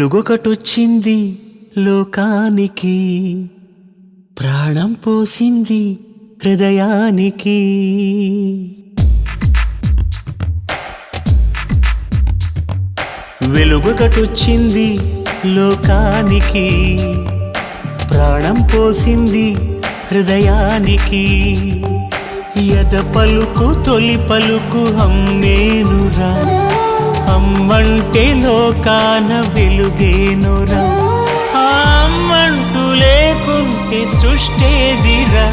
వెలుగొకటొచ్చింది లోకానికి, ప్రాణం పోసింది హృదయానికి. వెలుగొకటొచ్చింది లోకానికి, ప్రాణం పోసింది హృదయానికి. ఎద పలుకు తొలి పలుకు అమ్మేనురా, అమ్మంటే లోకాన వెలుగేనురా. అమ్మంటూ లేకుంటే సృష్టేదిరా.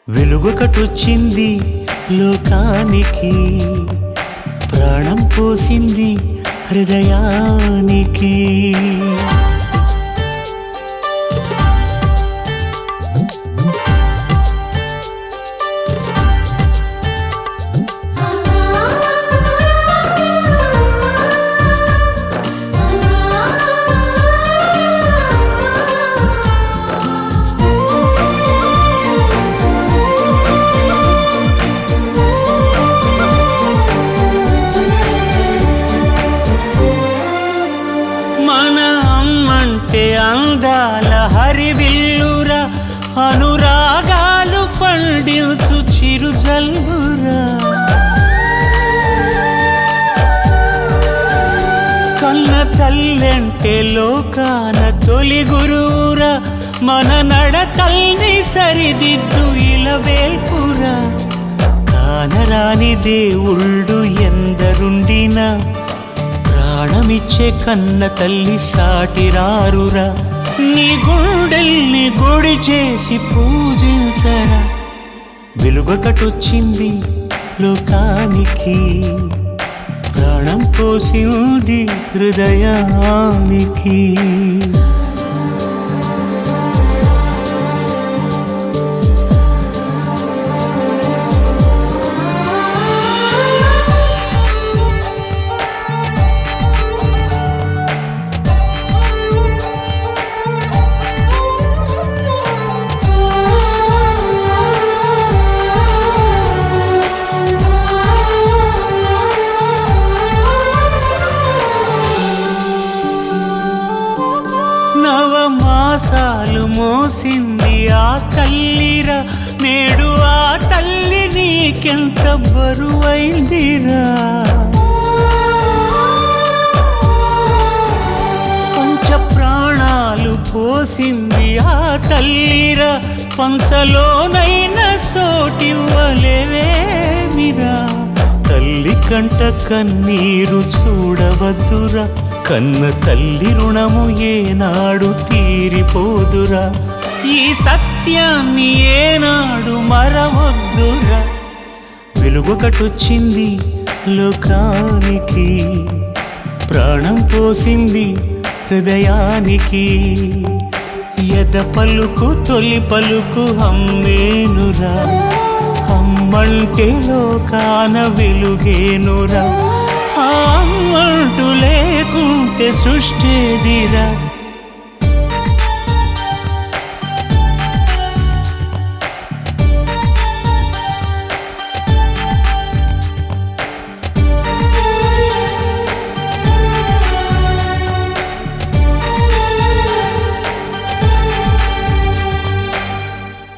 వెలుగొకటొచ్చింది లోకానికి, ప్రాణం పోసింది హృదయానికి. మన అమ్మంటే అందాల హరివిల్లురా, అనురాగాలు పండించు చిరుజల్లురా. కన్న తల్లంటే లోకాన తొలి గురువురా, మన నడకల్ని సరిదిద్దు ఇలవేల్పురా. కానరాని దేవుళ్ళు ఎందరుండినా, ప్రాణమిచ్చే కన్న తల్లి సాటిరారురా. నీ గుండెల్ని గుడి చేసి పూజించరా. వెలుగొకటొచ్చింది లోకానికి, ప్రాణం పోసింది హృదయానికి. నవమాసాలు మోసింది ఆ తల్లిరా, నేడు ఆ తల్లి నీకెంత బరువైందిరా. పంచ ప్రాణాలు పోసింది ఆ తల్లిరా, పంచలోనైన చోటివ్వలేవేమిరా. తల్లి కంట కన్నీరు చూడవద్దురా, కన్న తల్లి రుణము ఏనాడు తీరిపోదురా. ఈ సత్యాన్ని ఏనాడు మరవద్దురా. వెలుగొకటొచ్చింది లోకానికి, ప్రాణం పోసింది హృదయానికి. ఎద పలుకు తొలి పలుకు అమ్మేనురా, అమ్మంటే లోకాన వెలుగేనురా. అమ్మంటూ లేకుంటే సృష్టేదిరా.